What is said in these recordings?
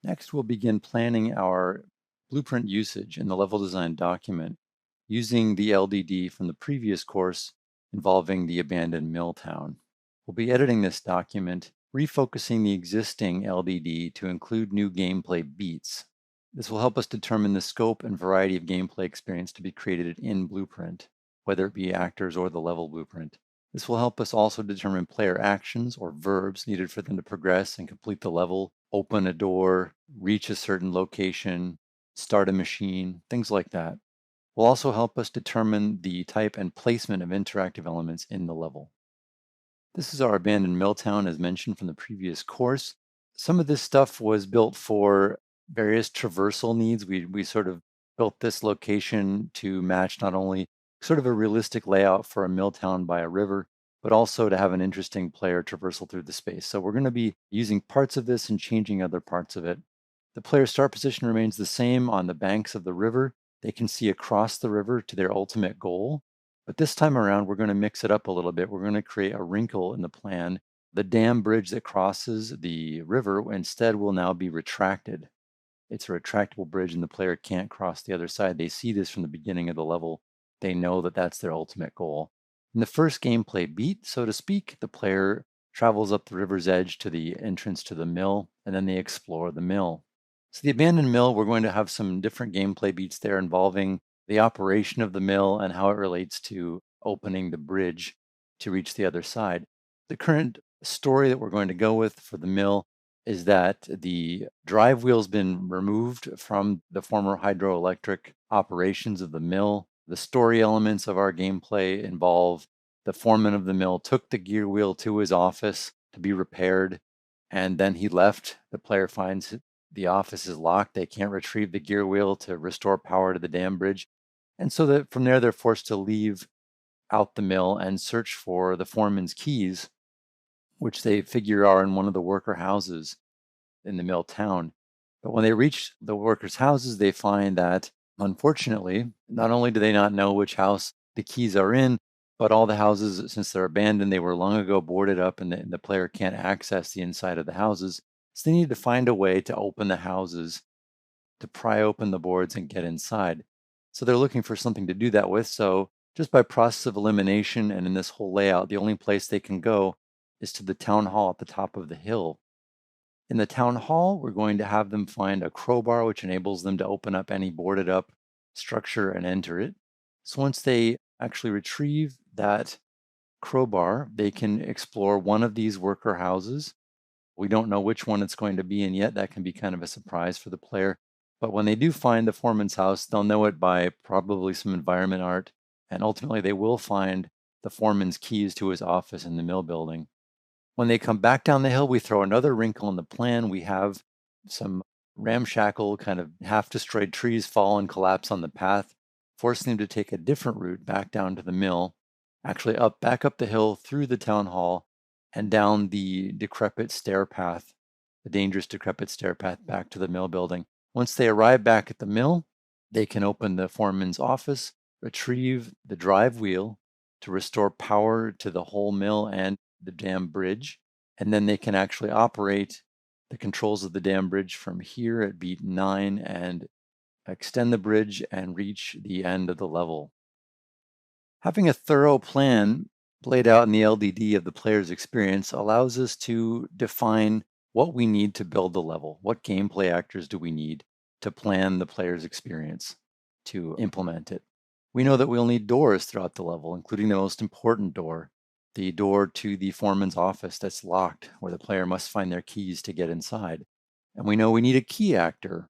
Next, we'll begin planning our blueprint usage in the level design document using the LDD from the previous course involving the abandoned mill town. We'll be editing this document, refocusing the existing LDD to include new gameplay beats. This will help us determine the scope and variety of gameplay experience to be created in Blueprint, whether it be actors or the level blueprint. This will help us also determine player actions or verbs needed for them to progress and complete the level, open a door, reach a certain location, start a machine, things like that. Will also help us determine the type and placement of interactive elements in the level. This is our abandoned mill town as mentioned from the previous course. Some of this stuff was built for various traversal needs. We sort of built this location to match not only sort of a realistic layout for a mill town by a river, but also to have an interesting player traversal through the space. So we're going to be using parts of this and changing other parts of it. The player's start position remains the same on the banks of the river. They can see across the river to their ultimate goal. But this time around, we're going to mix it up a little bit. We're going to create a wrinkle in the plan. The dam bridge that crosses the river instead will now be retracted. It's a retractable bridge and the player can't cross the other side. They see this from the beginning of the level. They know that that's their ultimate goal. In the first gameplay beat, so to speak, the player travels up the river's edge to the entrance to the mill, and then they explore the mill. So the abandoned mill, we're going to have some different gameplay beats there involving the operation of the mill and how it relates to opening the bridge to reach the other side. The current story that we're going to go with for the mill is that the drive wheel's been removed from the former hydroelectric operations of the mill. The story elements of our gameplay involve the foreman of the mill took the gear wheel to his office to be repaired, and then he left. The player finds the office is locked. They can't retrieve the gear wheel to restore power to the dam bridge. And so that from there, they're forced to leave out the mill and search for the foreman's keys, which they figure are in one of the worker houses in the mill town. But when they reach the workers' houses, they find that, unfortunately, not only do they not know which house the keys are in, but all the houses, since they're abandoned, they were long ago boarded up and the player can't access the inside of the houses. So they need to find a way to open the houses, to pry open the boards and get inside. So they're looking for something to do that with. So just by process of elimination and in this whole layout, the only place they can go is to the town hall at the top of the hill. In the town hall, we're going to have them find a crowbar, which enables them to open up any boarded up structure and enter it. So once they actually retrieve that crowbar, they can explore one of these worker houses. We don't know which one it's going to be in yet. That can be kind of a surprise for the player. But when they do find the foreman's house, they'll know it by probably some environment art. And ultimately, they will find the foreman's keys to his office in the mill building. When they come back down the hill, we throw another wrinkle in the plan. We have some ramshackle, kind of half destroyed trees fall and collapse on the path, forcing them to take a different route back down to the mill, actually back up the hill through the town hall and down the decrepit stair path, the dangerous decrepit stair path back to the mill building. Once they arrive back at the mill, they can open the foreman's office, retrieve the drive wheel to restore power to the whole mill and the dam bridge, and then they can actually operate the controls of the dam bridge from here at beat 9 and extend the bridge and reach the end of the level. Having a thorough plan laid out in the LDD of the player's experience allows us to define what we need to build the level. What gameplay actors do we need to plan the player's experience, to implement it? We know that we'll need doors throughout the level, including the most important door, the door to the foreman's office that's locked, where the player must find their keys to get inside. And we know we need a key actor.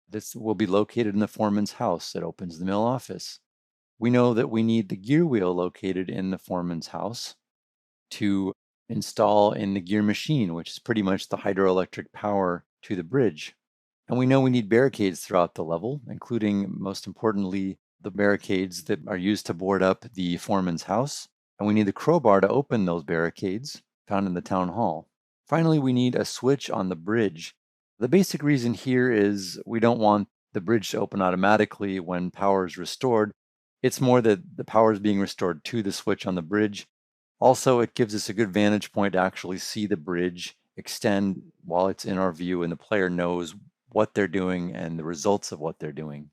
This will be located in the foreman's house that opens the mill office. We know that we need the gear wheel located in the foreman's house to install in the gear machine, which is pretty much the hydroelectric power to the bridge. And we know we need barricades throughout the level, including, most importantly, the barricades that are used to board up the foreman's house. And we need the crowbar to open those barricades found in the town hall. Finally, we need a switch on the bridge. The basic reason here is we don't want the bridge to open automatically when power is restored. It's more that the power is being restored to the switch on the bridge. Also, it gives us a good vantage point to actually see the bridge extend while it's in our view and the player knows what they're doing and the results of what they're doing.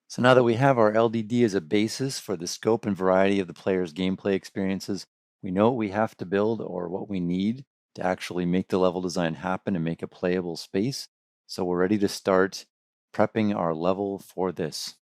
So now that we have our LDD as a basis for the scope and variety of the player's gameplay experiences, we know what we have to build or what we need to actually make the level design happen and make a playable space. So we're ready to start prepping our level for this.